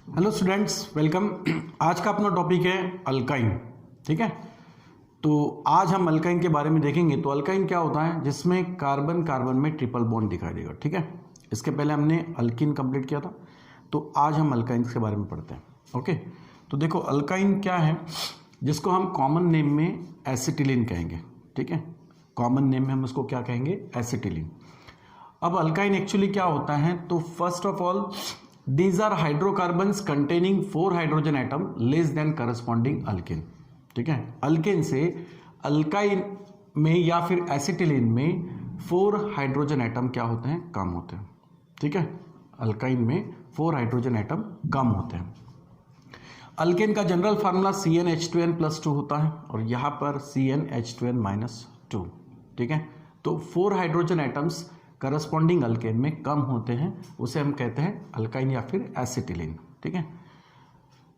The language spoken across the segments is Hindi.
Hello students, welcome. आज का अपना टॉपिक है अल्काइन। ठीक है, तो आज हम अल्काइन के बारे में देखेंगे। तो अल्काइन क्या होता है? जिसमें कार्बन कार्बन में ट्रिपल बॉन्ड दिखाई देगा। ठीक है, इसके पहले हमने अल्कीन कंप्लीट किया था, तो आज हम अल्काइन के बारे में पढ़ते हैं। ओके, तो देखो अल्काइन क्या है, जिसको हम कॉमन नेम में एसिटिलीन कहेंगे। ठीक है, कॉमन नेम में हम उसको क्या कहेंगे? एसिटिलीन। अब अल्काइन एक्चुअली क्या होता है? तो first of all these are hydrocarbons containing 4 hydrogen atom less than corresponding alkane. ठीक है, अल्केन से अल्काइन में या फिर एसिटिलीन में 4 हाइड्रोजन एटम क्या होते हैं? कम होते हैं। ठीक है, अल्काइन में 4 हाइड्रोजन एटम कम होते हैं। अल्केन का जनरल फार्मूला CnH2n+2 होता है और यहाँ पर CnH2n-2। ठीक है, तो 4 हाइड्रोजन एटम्स करस्पॉन्डिंग अल्केन में कम होते हैं, उसे हम कहते हैं अल्काइन या फिर एसिटिलीन। ठीक है,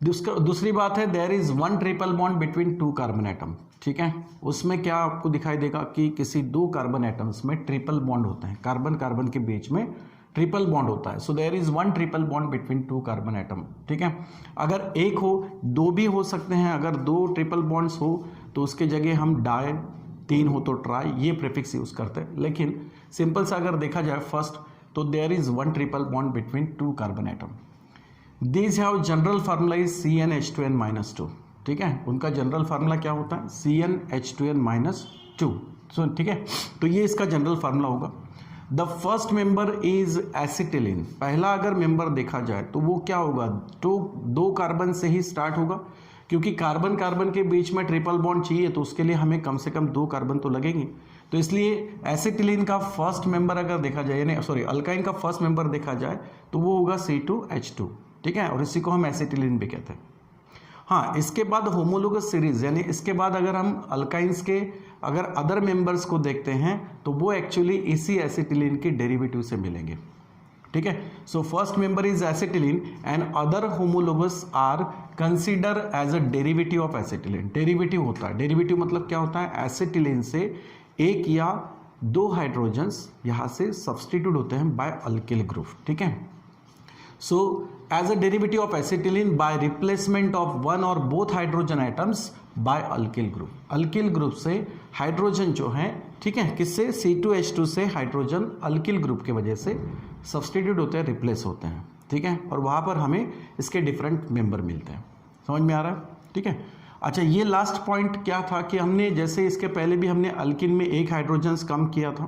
दूसरी बात है there is 1 triple bond between 2 carbon atom. ठीक है, उसमें क्या आपको दिखाई देगा कि किसी 2 कार्बन एटम्स में ट्रिपल बॉन्ड होते हैं, कार्बन कार्बन के बीच में ट्रिपल बॉन्ड होता है। So there is 1 triple bond between 2 carbon atom. ठीक है, अगर एक हो, 2 भी हो सकते हैं। अगर 2 ट्रिपल बॉन्ड्स हो तो उसके जगह हम डाई, 3 हो तो ट्राई, ये प्रीफिक्स यूज करते हैं। लेकिन सिंपल सा अगर देखा जाए फर्स्ट, तो there is 1 triple bond between 2 carbon atom. These have general formula is CnH2n-2। ठीक है, उनका जनरल फार्मूला क्या होता है? CnH2n-2। सो ठीक है, तो ये इसका जनरल फार्मूला होगा। The first member is acetylene. पहला अगर मेंबर देखा जाए तो वो क्या होगा? तो 2 कार्बन से ही स्टार्ट होगा, क्योंकि कार्बन कार्बन के बीच में ट्रिपल बॉन्ड चाहिए तो उसके लिए हमें कम से कम 2 कार्बन तो लगेंगे। तो इसलिए एसिटिलीन का फर्स्ट मेंबर अगर देखा जाए, यानी सॉरी अल्काइन का फर्स्ट मेंबर देखा जाए तो वो होगा C2H2। ठीक है, और इसी को हम एसिटिलीन भी कहते हैं। हाँ, इसके बाद होमोलोगस सीरीज, यानी इसके बाद अगर हम अल्काइंस के अगर अदर मेंबर्स को देखते हैं तो वो एक्चुअली इसी एसिटिलीन के डेरिवेटिव से मिलेंगे। ठीक है, so first member is acetylene and other homologous are consider as a derivative of acetylene. Derivative होता है, डेरिवेटिव मतलब क्या होता है? एसिटिलीन से 1 या 2 हाइड्रोजन्स यहां से सब्सटीट्यूट होते हैं बाय अल्किल ग्रुप। ठीक है, so as a derivative of acetylene by replacement of 1 और both hydrogen atoms by alkyl group. Alkyl group से हाइड्रोजन जो है, ठीक है, किससे? C2H2 से हाइड्रोजन अल्किल ग्रुप के वजह से सब्सटीट्यूट होते हैं, रिप्लेस होते हैं। ठीक है, और वहां पर हमें इसके डिफरेंट मेंबर मिलते हैं। समझ में आ रहा है? ठीक है, अच्छा, ये लास्ट पॉइंट क्या था कि हमने जैसे इसके पहले भी हमने अल्किन में 1 हाइड्रोजन कम किया था,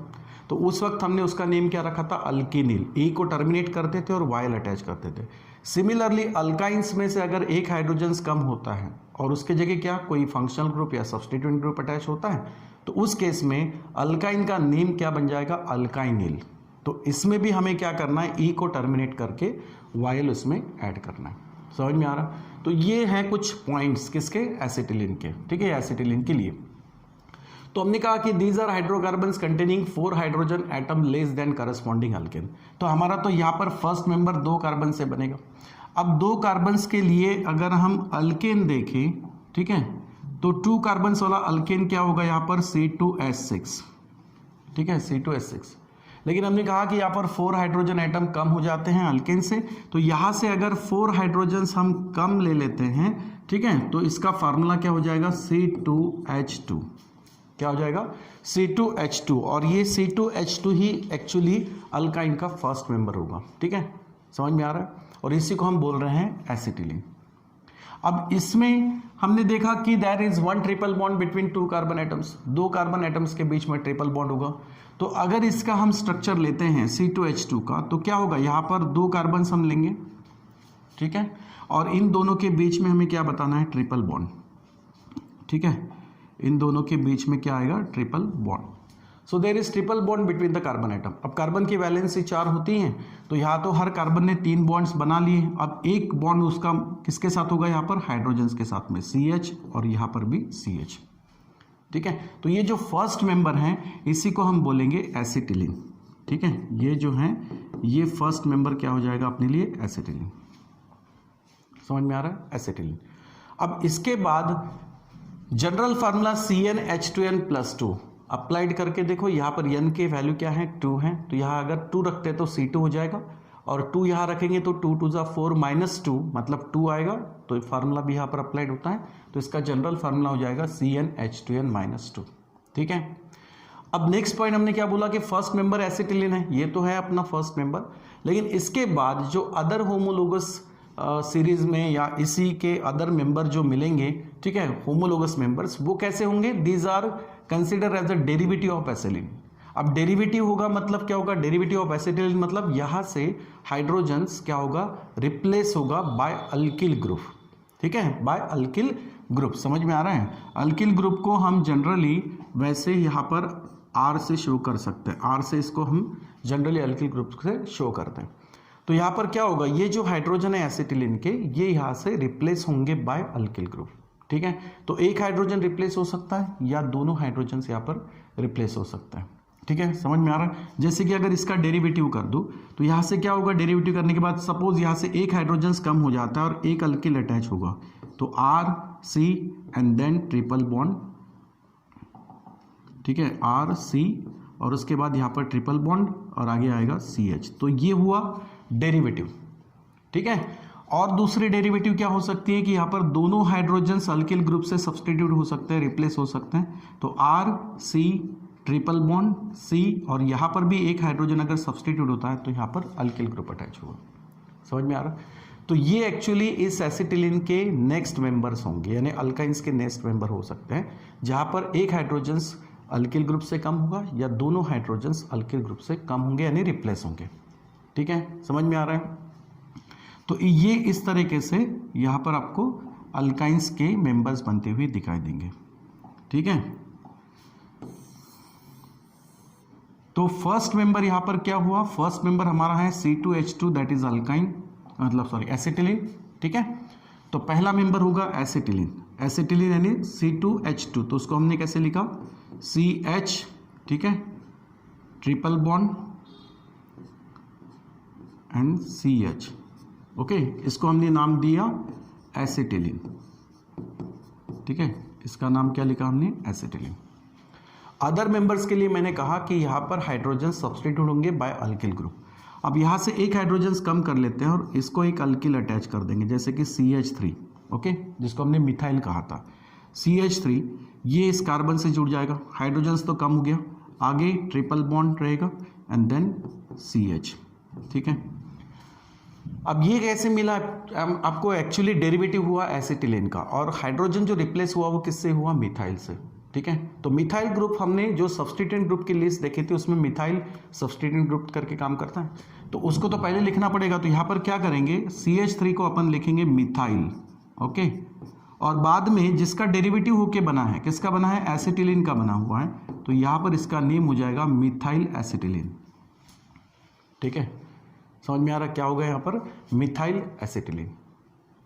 तो उस वक्त हमने उसका नेम क्या रखा था? अल्किनिल। E को टर्मिनेट करते थे और वाइल अटैच करते थे। सिमिलरली अल्काइंस में से अगर 1 हाइड्रोजन कम होता है और उसके जगह क्या कोई फंक्शनल ग्रुप या सब्सटीट्यूएंट ग्रुप अटैच होता है, तो उस केस में अल्काइन का नेम क्या बन जाएगा? अल्काइनिल। तो इसमें भी हमें क्या करना है? E को टर्मिनेट करके वाइल उसमें ऐड करना है। समझ में आ रहा? तो ये हैं कुछ पॉइंट्स किसके? एसिटिलीन के। ठीक है, एसिटिलीन के लिए तो हमने कहा कि these are hydrocarbons containing 4 hydrogen atom less than corresponding alkane. तो हमारा तो यहाँ पर फर्स्ट मेंबर 2 कार्बन से बनेगा। अब 2 कार्बन्स के लिए अगर हम अल्केन देखें, ठीक है, तो 2 कार्बन्स वाला अल्केन क्या होगा? यहाँ पर C2H6। ठीक है, C2H6। लेकिन हमने कहा कि यहाँ पर 4 हाइड्रोजन एटम कम हो जाते हैं अल्केन से, तो यहाँ से अगर 4 हाइड्रोजन्स हम कम ले लेते हैं, ठीक है, तो इसका फार्मूला क्या हो जाएगा? C2H2। क्या हो जाएगा? C2H2। और ये C2H2 ही एक्चुअली अल्काइन का फर्स्ट मेंबर होगा। ठीक है, समझ में आ रहा है? और इसी को हम बोल रहे हैं एसिटिलीन। अब इसमें हमने देखा कि there is 1 triple bond between 2 carbon atoms. 2 carbon atoms के बीच में ट्रिपल बॉन्ड होगा। तो अगर इसका हम स्ट्रक्चर लेते हैं C2H2 का, तो क्या होगा? यहाँ पर 2 कार्बन हम लेंगे, ठीक है, और इन दोनों के बीच में हमें क्या बताना है? Triple bond. ठीक है, इन दोनों के बीच में क्या आएगा? Triple bond. So there is triple bond between the carbon atom. अब कार्बन की वैलेंसी 4 होती है, तो यहाँ तो हर कार्बन ने 3 बॉन्ड्स बना लिए। अब एक बॉन्ड उसका किसके साथ होगा? यहाँ पर हाइड्रोजन के साथ में CH, और यहाँ पर भी CH। ठीक है, तो ये जो फर्स्ट मेंबर है इसी को हम बोलेंगे एसिटिलीन। ठीक है, ये जो है ये फर्स्ट मेंबर क्या हो जाएगा अपने लिए? एसिटिलीन। समझ में आ रहा है? एसिटिलीन। अब इसके बाद जनरल फार्मूला CnH2n+2 अप्लाइड करके देखो, यहाँ पर n के वैल्यू क्या है? 2 है, तो यहाँ अगर 2 रखते हैं तो C2 हो जाएगा, और 2 यहाँ रखेंगे तो 2 2 ज़ा 4 -2 मतलब 2 आएगा, तो फार्मूला भी यहाँ पर अप्लाइड होता है। तो इसका जनरल फार्मूला हो जाएगा CnH2n-2। ठीक है। अब नेक्स्ट पॉइंट हमने क्या बोला कि फर्स्ट मेंबर एसिटिलीन है, ये तो है अपना फर्स्ट मेंबर, लेकिन इसके बाद जो अदर होमोलोगस सीरीज में या इसी के अदर मेंबर जो मिलेंगे, ठीक है, होमोलोगस मेंबर्स, वो कैसे होंगे? These are consider as a derivative of acetylene. अब डेरिवेटिव होगा मतलब क्या होगा? डेरिवेटिव ऑफ एसिटिलीन मतलब यहां से हाइड्रोजन्स क्या होगा? रिप्लेस होगा बाय अल्किल ग्रुप। ठीक है, बाय अल्किल ग्रुप। समझ में आ रहा है? अल्किल ग्रुप को हम जनरली वैसे यहाँ पर R से शो कर सकते हैं, R से इसको हम जनरली अल्किल ग्रुप से शो करते हैं। तो यहाँ पर क्या होगा? ये जो हाइड्रोजन है एसिटिलीन के, ये यहाँ से रिप्लेस होंगे बाय अल्किल ग्रुप। ठीक है, तो एक हाइड्रोजन रिप्लेस हो सकता है या दोनों हाइड्रोजन यहाँ पर रिप्लेस हो सकता है। ठीक है, समझ में आ रहा है? जैसे कि अगर इसका डेरिवेटिव कर दूं तो यहाँ से क्या होगा? डेरिवेटिव करने के बाद सपोज यहाँ से एक हाइड्रोजन कम हो जाता है और एक अल्किल अटैच होगा, तो R C and then triple bond. ठीक है, R C और उसके बाद यहाँ पर ट्रिपल बॉन्ड और आगे आएगा CH। तो ये हुआ डेरिवेटिव। ठीक है, और दूसरी डेरिवेटिव क्या हो सकती है कि यहाँ पर दोनों हाइड्रोजन्स अल्किल ग्रुप से सब्सटीट्यूट हो सकते हैं, रिप्लेस हो सकते हैं। तो R C triple bond C और यहाँ पर भी एक हाइड्रोजन अगर सब्सटीट्यूट होता है तो यहाँ पर अल्किल ग्रुप अटैच होगा। समझ में आ रहा है? तो ये एक्चुअली इस एसिटिलीन के नेक्स्ट मेंबर्स होंगे, यानी अल्काइंस के नेक्स्ट मेंबर हो सकते हैं, जहाँ पर एक हाइड्रोजन्स अल्किल ग्रुप से कम होगा या दोनों हाइड्रोजन्स अल्किल ग्रुप से कम होंगे, यानी रिप्लेस होंगे। ठीक है, समझ में आ रहा है? तो ये इस तरीके से यहाँ पर आपको अल्काइंस के मेंबर्स बनते हुए दिखाई देंगे। ठीक है, तो फर्स्ट मेंबर यहाँ पर क्या हुआ? फर्स्ट मेंबर हमारा है C2H2 दैट इज अल्काइन, मतलब सॉरी एसिटिलीन। ठीक है, तो पहला मेंबर होगा एसिटिलीन, एसिटिलीन यानी C2H2, तो उसको हमने कैसे लिखा? CH। ठीक है, triple bond and CH। Okay, इसको हमने नाम दिया एसिटिलीन। ठीक है, इसका नाम क्या लिखा हमने? एसिटिलीन। अदर मेंबर्स के लिए मैंने कहा कि यहाँ पर हाइड्रोजन सब्सटीट्यूट होंगे बाय अल्किल ग्रुप। अब यहाँ से एक हाइड्रोजन कम कर लेते हैं और इसको एक अल्किल अटैच कर देंगे, जैसे कि CH3। ओके, जिसको हमने मिथाइल कहा था। CH3 ये इस कार्बन से जुड़ जाएगा, हाइड्रोजन तो कम हो गया, आगे ट्रिपल बॉन्ड रहेगा एंड देन CH। ठीक है, अब ये कैसे मिला आपको? एक्चुअली डेरिवेटिव हुआ एसिटिलीन का और हाइड्रोजन जो रिप्लेस हुआ वो किससे हुआ? मिथाइल से। ठीक है, तो मिथाइल ग्रुप हमने जो सब्स्टिट्यूएंट ग्रुप की लिस्ट देखी थी उसमें मिथाइल सब्स्टिट्यूएंट ग्रुप करके काम करता है, तो उसको तो पहले लिखना पड़ेगा। तो यहाँ पर क्या करेंगे? CH3 को अपन लिखेंगे मिथाइल। ओके, और बाद में जिसका डेरिवेटिव होके बना है, किसका बना है? एसिटिलीन का बना हुआ है, तो यहाँ पर इसका नेम हो जाएगा मिथाइल एसिटिलीन। ठीक है, समझ में आ रहा क्या होगा यहाँ पर? Methyl acetylene.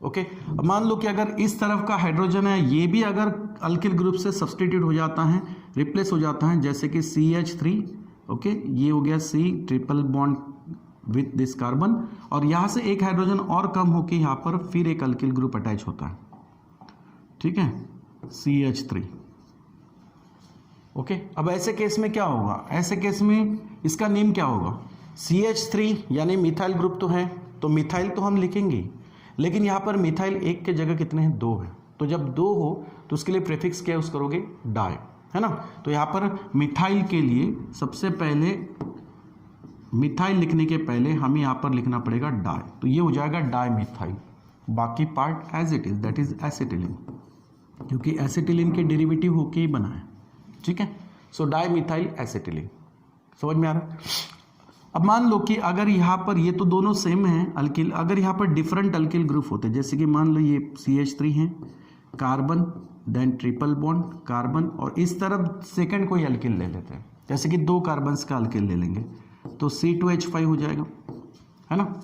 ओके, अब मान लो कि अगर इस तरफ का हाइड्रोजन है, ये भी अगर अल्किल ग्रुप से सब्स्टिट्यूट हो जाता है, रिप्लेस हो जाता है, जैसे कि CH3। ओके, ये हो गया C triple bond with this carbon, और यहाँ से एक हाइड्रोजन और कम होकर यहाँ पर फिर एक अल्किल ग्रुप अटैच होता है। ठीक है, CH3। ओके, अब ऐसे केस में क्या होगा? ऐसे केस में इसका नेम क्या होगा? CH3 यानी मिथाइल ग्रुप तो है, तो मिथाइल तो हम लिखेंगे, लेकिन यहाँ पर मिथाइल एक के जगह कितने हैं? 2 है। तो जब 2 हो तो उसके लिए प्रीफिक्स क्या यूज करोगे? डाई, है ना? तो यहाँ पर मिथाइल के लिए सबसे पहले मिथाइल लिखने के पहले हमें यहाँ पर लिखना पड़ेगा डाई, तो ये हो जाएगा डाई मिथाइल। बाकी part as it is, that is acetylene, क्योंकि एसिटिलीन के डेरिवेटिव होके ही बना है। ठीक है, सो डाई मिथाइल एसिटिलीन। समझ में आ रहा है? अब मान लो कि अगर यहाँ पर ये तो दोनों सेम हैं अल्किल, अगर यहाँ पर डिफरेंट अल्किल ग्रुप होते, जैसे कि मान लो ये CH3 है, carbon then triple bond carbon, और इस तरफ सेकंड कोई अल्किल ले लेते हैं, जैसे कि 2 कार्बन्स का अल्किल ले लेंगे, तो C2H5 हो जाएगा, है ना?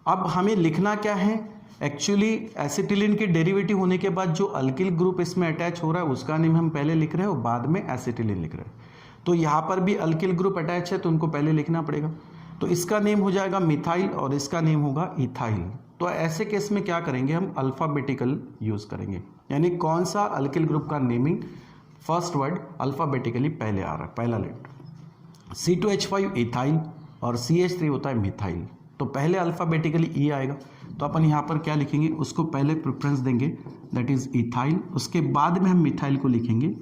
अब हमें लिखना क्या है? एक्चुअली एसिटिलीन के डेरिवेटिव होने के बाद जो अल्किल ग्रुप इसमें अटैच हो रहा है उसका नेम हम पहले लिख रहे हैं और बाद में एसिटिलीन लिख रहे हैं। तो यहाँ पर भी अल्किल ग्रुप अटैच है तो उनको पहले लिखना पड़ेगा, तो इसका नेम हो जाएगा मिथाइल और इसका नेम होगा इथाइल। तो ऐसे केस में क्या करेंगे? हम अल्फ़ाबेटिकल यूज़ करेंगे, यानी कौन सा अल्किल ग्रुप का नेमिंग फर्स्ट वर्ड अल्फ़ाबेटिकली पहले आ रहा है, पहला लेटर। C2H5 इथाइल और CH3 होता है मिथाइल। तो पहले अल्फ़ाबेटिकली ई आएगा, तो अपन यहाँ पर क्या लिखेंगे, उसको पहले प्रेफरेंस देंगे, दैट इज इथाइल, उसके बाद में हम मिथाइल को लिखेंगे,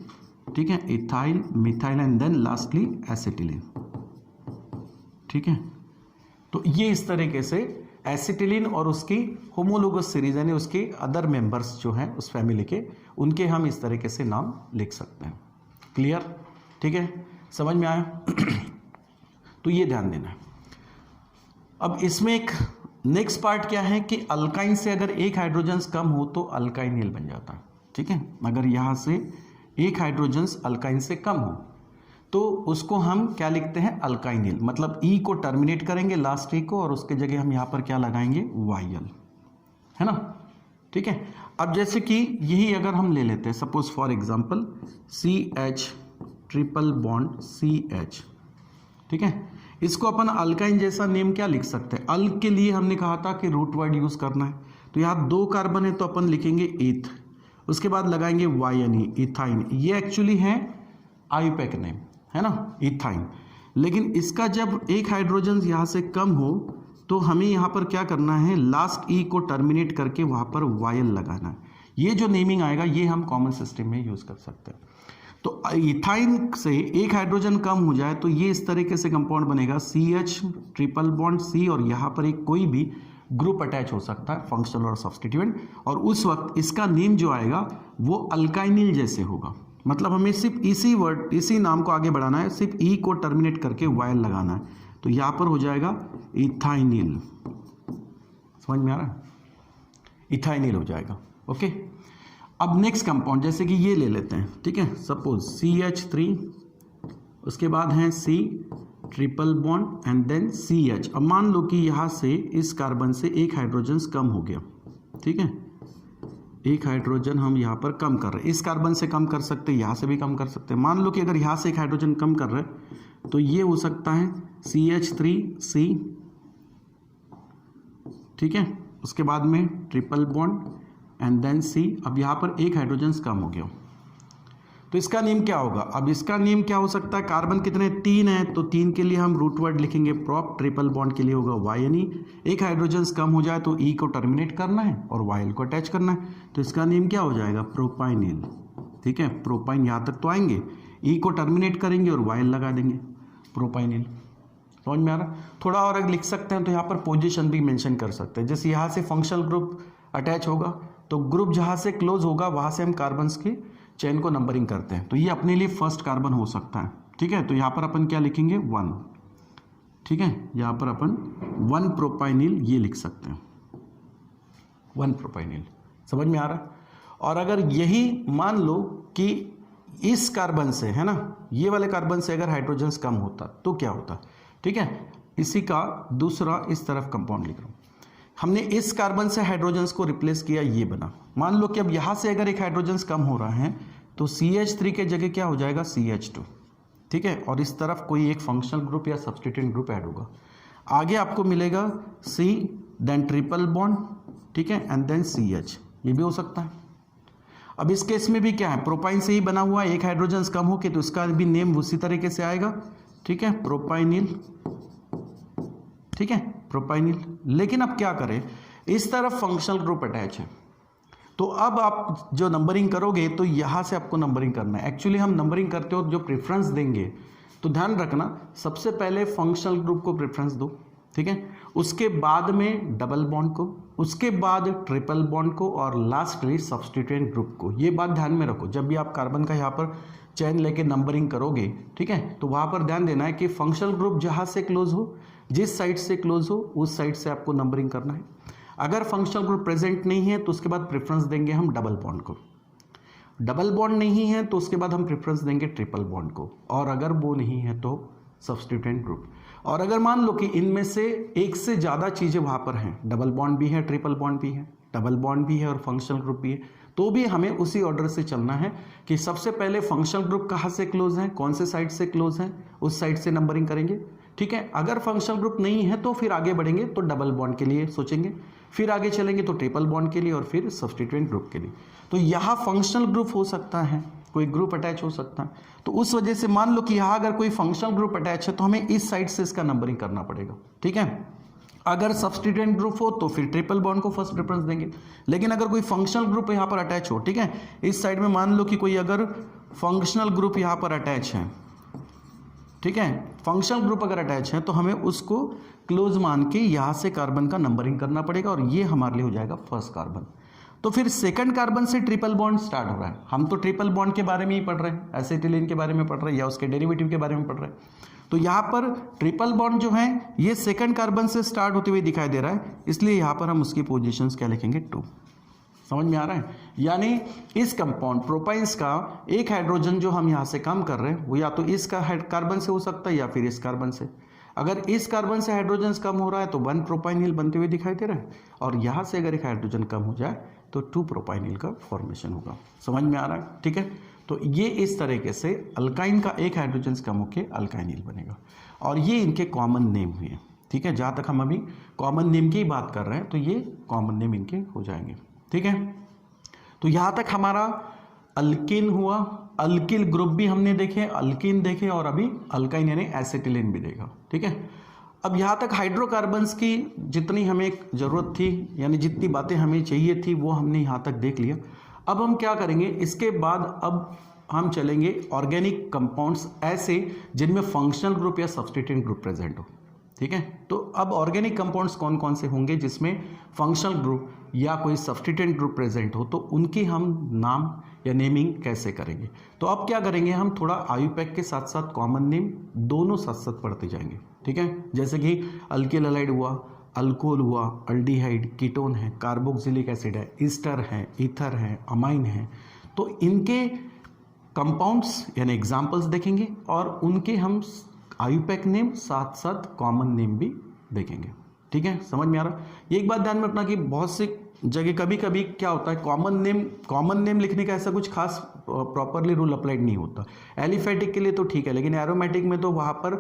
ठीक है, ethyl, methyl and then lastly acetylene, ठीक है। तो ये इस तरीके से एसिटिलीन और उसकी होमोलोगस सीरीज यानी उसके अदर मेंबर्स जो हैं उस फैमिली के, उनके हम इस तरीके से नाम लिख सकते हैं। क्लियर, ठीक है, समझ में आया? तो ये ध्यान देना है। अब इसमें एक नेक्स्ट पार्ट क्या है कि अल्काइन से अगर एक हाइड्रोजन्स कम हो तो अल्काइनिल बन जाता है, ठीक है। अगर यहाँ से एक हाइड्रोजन्स अल्काइन से कम हो तो उसको हम क्या लिखते हैं, अल्काइनिल, मतलब ई को टर्मिनेट करेंगे लास्ट ई को और उसके जगह हम यहाँ पर क्या लगाएंगे, वाई-एल, है ना, ठीक है। अब जैसे कि यही अगर हम ले लेते हैं suppose for example CH triple bond CH, ठीक है, इसको अपन अल्काइन जैसा नेम क्या लिख सकते हैं, अल के लिए हमने कहा था कि रूट वर्ड यूज करना है, तो यहाँ 2 कार्बन है तो अपन लिखेंगे ईथ, उसके बाद लगाएंगे YNE, इथाइन, ये एक्चुअली है आईयूपैक नेम, है ना, इथाइन। लेकिन इसका जब एक हाइड्रोजन यहाँ से कम हो तो हमें यहाँ पर क्या करना है, लास्ट ई को टर्मिनेट करके वहाँ पर YL लगाना है। ये जो नेमिंग आएगा ये हम कॉमन सिस्टम में यूज़ कर सकते हैं। तो इथाइन से एक हाइड्रोजन कम हो जाए तो ये इस तरीके से कंपाउंड बनेगा CH ट्रिपल बॉन्ड C, और यहाँ पर एक कोई भी ग्रुप अटैच हो सकता है, फंक्शनल और सब्स्टिट्यूएंट, और उस वक्त इसका नेम जो आएगा वो अल्काइनिल जैसे होगा। मतलब हमें सिर्फ इसी वर्ड, इसी नाम को आगे बढ़ाना है, सिर्फ ई को टर्मिनेट करके वायल लगाना है, तो यहाँ पर हो जाएगा इथाइनिल। समझ में आ रहा है, इथाइनिल हो जाएगा, ओके। अब नेक्स्ट कंपाउंड जैसे कि ये ले लेते हैं, ठीक है, सपोज CH3, उसके बाद है C triple bond and then CH। अब मान लो कि यहाँ से इस कार्बन से एक हाइड्रोजन कम हो गया, ठीक है, एक हाइड्रोजन हम यहाँ पर कम कर रहे हैं, इस कार्बन से कम कर सकते हैं, यहाँ से भी कम कर सकते हैं। मान लो कि अगर यहाँ से एक हाइड्रोजन कम कर रहे हैं तो ये हो सकता है CH3C, ठीक है, उसके बाद में triple bond and then C। अब यहाँ पर एक हाइड्रोजन कम हो गया तो इसका नेम क्या होगा, अब इसका नेम क्या हो सकता है, कार्बन कितने 3 है तो 3 के लिए हम रूट वर्ड लिखेंगे प्रॉप, ट्रिपल बॉन्ड के लिए होगा YNE, एक हाइड्रोजन कम हो जाए तो E को टर्मिनेट करना है और YL को अटैच करना है, तो इसका नेम क्या हो जाएगा, प्रोपाइनिल, ठीक है। प्रोपाइन यहाँ तक तो आएंगे, E को टर्मिनेट करेंगे और YL लगा देंगे, प्रोपाइनिल। समझ में आ रहा? थोड़ा और अगर लिख सकते हैं तो यहाँ पर पोजिशन भी मेंशन कर सकते हैं, जैसे यहाँ से फंक्शनल ग्रुप अटैच होगा तो ग्रुप जहाँ से क्लोज होगा वहाँ से हम कार्बन्स की चेन को नंबरिंग करते हैं, तो ये अपने लिए फर्स्ट कार्बन हो सकता है, ठीक है। तो यहाँ पर अपन क्या लिखेंगे 1, ठीक है, यहाँ पर अपन 1 प्रोपाइनिल ये लिख सकते हैं, 1 प्रोपाइनिल। समझ में आ रहा है? और अगर यही मान लो कि इस कार्बन से, है ना, ये वाले कार्बन से अगर हाइड्रोजन कम होता तो क्या होता, ठीक है, इसी का दूसरा इस तरफ कंपाउंड लिख रहा हूँ, हमने इस कार्बन से हाइड्रोजन्स को रिप्लेस किया, ये बना। मान लो कि अब यहाँ से अगर एक हाइड्रोजन्स कम हो रहा है तो CH3 के जगह क्या हो जाएगा CH2, ठीक है, और इस तरफ कोई एक फंक्शनल ग्रुप या सब्स्टिट्यूएंट ग्रुप ऐड होगा। आगे आपको मिलेगा C देन ट्रिपल बॉन्ड, ठीक है, एंड देन CH, ये भी हो सकता है। अब इस केस में भी क्या है, प्रोपाइन से ही बना हुआ है, एक हाइड्रोजन्स कम हो के तो इसका भी नेम उसी तरीके से आएगा, ठीक है, प्रोपाइनिल, ठीक है, प्रोपाइनिल। लेकिन अब क्या करें, इस तरफ फंक्शनल ग्रुप अटैच है, तो अब आप जो नंबरिंग करोगे तो यहाँ से आपको नंबरिंग करना है। एक्चुअली हम नंबरिंग करते हो जो प्रेफरेंस देंगे तो ध्यान रखना, सबसे पहले फंक्शनल ग्रुप को प्रेफरेंस दो, ठीक है, उसके बाद में डबल बॉन्ड को, उसके बाद ट्रिपल बॉन्ड को, और लास्टली सब्स्टिट्यूएंट ग्रुप को। ये बात ध्यान में रखो, जब भी आप कार्बन का यहाँ पर चेन लेके नंबरिंग करोगे, ठीक है, तो वहाँ पर ध्यान देना है कि फंक्शनल ग्रुप जहाँ से क्लोज हो, जिस साइड से क्लोज हो उस साइड से आपको नंबरिंग करना है। अगर फंक्शनल ग्रुप प्रेजेंट नहीं है तो उसके बाद प्रेफरेंस देंगे हम डबल बॉन्ड को, डबल बॉन्ड नहीं है तो उसके बाद हम प्रेफरेंस देंगे ट्रिपल बॉन्ड को, और अगर वो नहीं है तो सब्स्टिट्यूएंट ग्रुप। और अगर मान लो कि इनमें से एक से ज़्यादा चीज़ें वहाँ पर हैं, डबल बॉन्ड भी है, ट्रिपल बॉन्ड भी है, डबल बॉन्ड भी है और फंक्शनल ग्रुप भी है, तो भी हमें उसी ऑर्डर से चलना है कि सबसे पहले फंक्शनल ग्रुप कहाँ से क्लोज है, कौन से साइड से क्लोज है, उस साइड से नंबरिंग करेंगे, ठीक है। अगर फंक्शनल ग्रुप नहीं है तो फिर आगे बढ़ेंगे तो डबल बॉन्ड के लिए सोचेंगे, फिर आगे चलेंगे तो ट्रिपल बॉन्ड के लिए, और फिर सब्स्टिट्यूएंट ग्रुप के लिए। तो यहाँ फंक्शनल ग्रुप हो सकता है, कोई ग्रुप अटैच हो सकता है, तो उस वजह से मान लो कि यहाँ अगर कोई फंक्शनल ग्रुप अटैच है तो हमें इस साइड से इसका नंबरिंग करना पड़ेगा, ठीक है। अगर सब्स्टिट्यूएंट ग्रुप हो तो फिर ट्रिपल बॉन्ड को फर्स्ट प्रेफरेंस देंगे। लेकिन अगर कोई फंक्शनल ग्रुप यहाँ पर अटैच हो, ठीक है, इस साइड में मान लो कि कोई अगर फंक्शनल ग्रुप यहाँ पर अटैच है, ठीक है, फंक्शनल ग्रुप अगर अटैच है तो हमें उसको क्लोज मान के यहाँ से कार्बन का नंबरिंग करना पड़ेगा और ये हमारे लिए हो जाएगा फर्स्ट कार्बन। तो फिर सेकंड कार्बन से ट्रिपल बॉन्ड स्टार्ट हो रहा है। हम तो ट्रिपल बॉन्ड के बारे में ही पढ़ रहे हैं, एसिटिलीन के बारे में पढ़ रहे हैं या उसके डेरिवेटिव के बारे में पढ़ रहे हैं। तो यहाँ पर ट्रिपल बॉन्ड जो है ये सेकंड कार्बन से स्टार्ट होते हुए दिखाई दे रहा है, इसलिए यहाँ पर हम उसकी पोजीशंस क्या लिखेंगे 2। समझ में आ रहा है? यानी इस कंपाउंड प्रोपाइंस का एक हाइड्रोजन जो हम यहाँ से कम कर रहे हैं वो या तो इस कार्बन से हो सकता है या फिर इस कार्बन से। अगर इस कार्बन से हाइड्रोजन कम हो रहा है तो 1 प्रोपाइनिल बनते हुए दिखाई दे रहा है, और यहाँ से अगर एक हाइड्रोजन कम हो जाए तो 2 प्रोपाइनिल का फॉर्मेशन होगा। समझ में आ रहा है? ठीक है, तो ये इस तरीके से अल्काइन का एक हाइड्रोजन कम होकर अल्काइनिल बनेगा, और ये इनके कॉमन नेम हुए। ठीक है, जहाँ तक हम अभी कॉमन नेम की बात कर रहे हैं तो ये कॉमन नेम इनके हो जाएंगे। ठीक है, तो यहाँ तक हमारा अल्किन हुआ, अल्किल ग्रुप भी हमने देखे, अल्किन देखे, और अभी अल्काइन यानी एसिटिलीन भी देखा। ठीक है, अब यहाँ तक हाइड्रोकार्बन्स की जितनी हमें ज़रूरत थी, यानी जितनी बातें हमें चाहिए थी वो हमने यहाँ तक देख लिया। अब हम क्या करेंगे, इसके बाद अब हम चलेंगे ऑर्गेनिक कंपाउंड्स ऐसे जिनमें फंक्शनल ग्रुप या सब्स्टिट्यूएंट ग्रुप प्रेजेंट हो। ठीक है, तो अब ऑर्गेनिक कंपाउंड्स कौन कौन से होंगे जिसमें फंक्शनल ग्रुप या कोई सब्स्टिट्यूएंट ग्रुप प्रेजेंट हो, तो उनकी हम नाम या नेमिंग कैसे करेंगे। तो अब क्या करेंगे, हम थोड़ा आयुपैक के साथ साथ कॉमन नेम दोनों साथ साथ पढ़ते जाएंगे। ठीक है, जैसे कि अल्किल हैलाइड हुआ, अल्कोहल हुआ, अल्डिहाइड, कीटोन है, कार्बोक्सिलिक एसिड है, ईस्टर है, ईथर है, अमाइन है, तो इनके कंपाउंड्स यानी एग्जाम्पल्स देखेंगे और उनके हम आयुपैक नेम साथ साथ कॉमन नेम भी देखेंगे। ठीक है, समझ में आ रहा है? ये एक बात ध्यान में रखना कि बहुत सी जगह कभी कभी क्या होता है, कॉमन नेम लिखने का ऐसा कुछ खास प्रॉपरली रूल अप्लाइड नहीं होता। एलिफेटिक के लिए तो ठीक है, लेकिन एरोमेटिक में तो वहाँ पर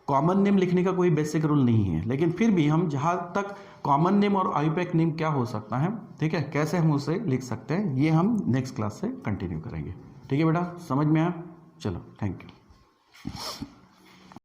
कॉमन नेम लिखने का कोई बेसिक रूल नहीं है। लेकिन फिर भी हम जहाँ तक कॉमन नेम और आयुपैक नेम क्या हो सकता है, ठीक है, कैसे हम उसे लिख सकते हैं, ये हम नेक्स्ट क्लास से कंटिन्यू करेंगे। ठीक है बेटा, समझ में आया? चलो, थैंक यू।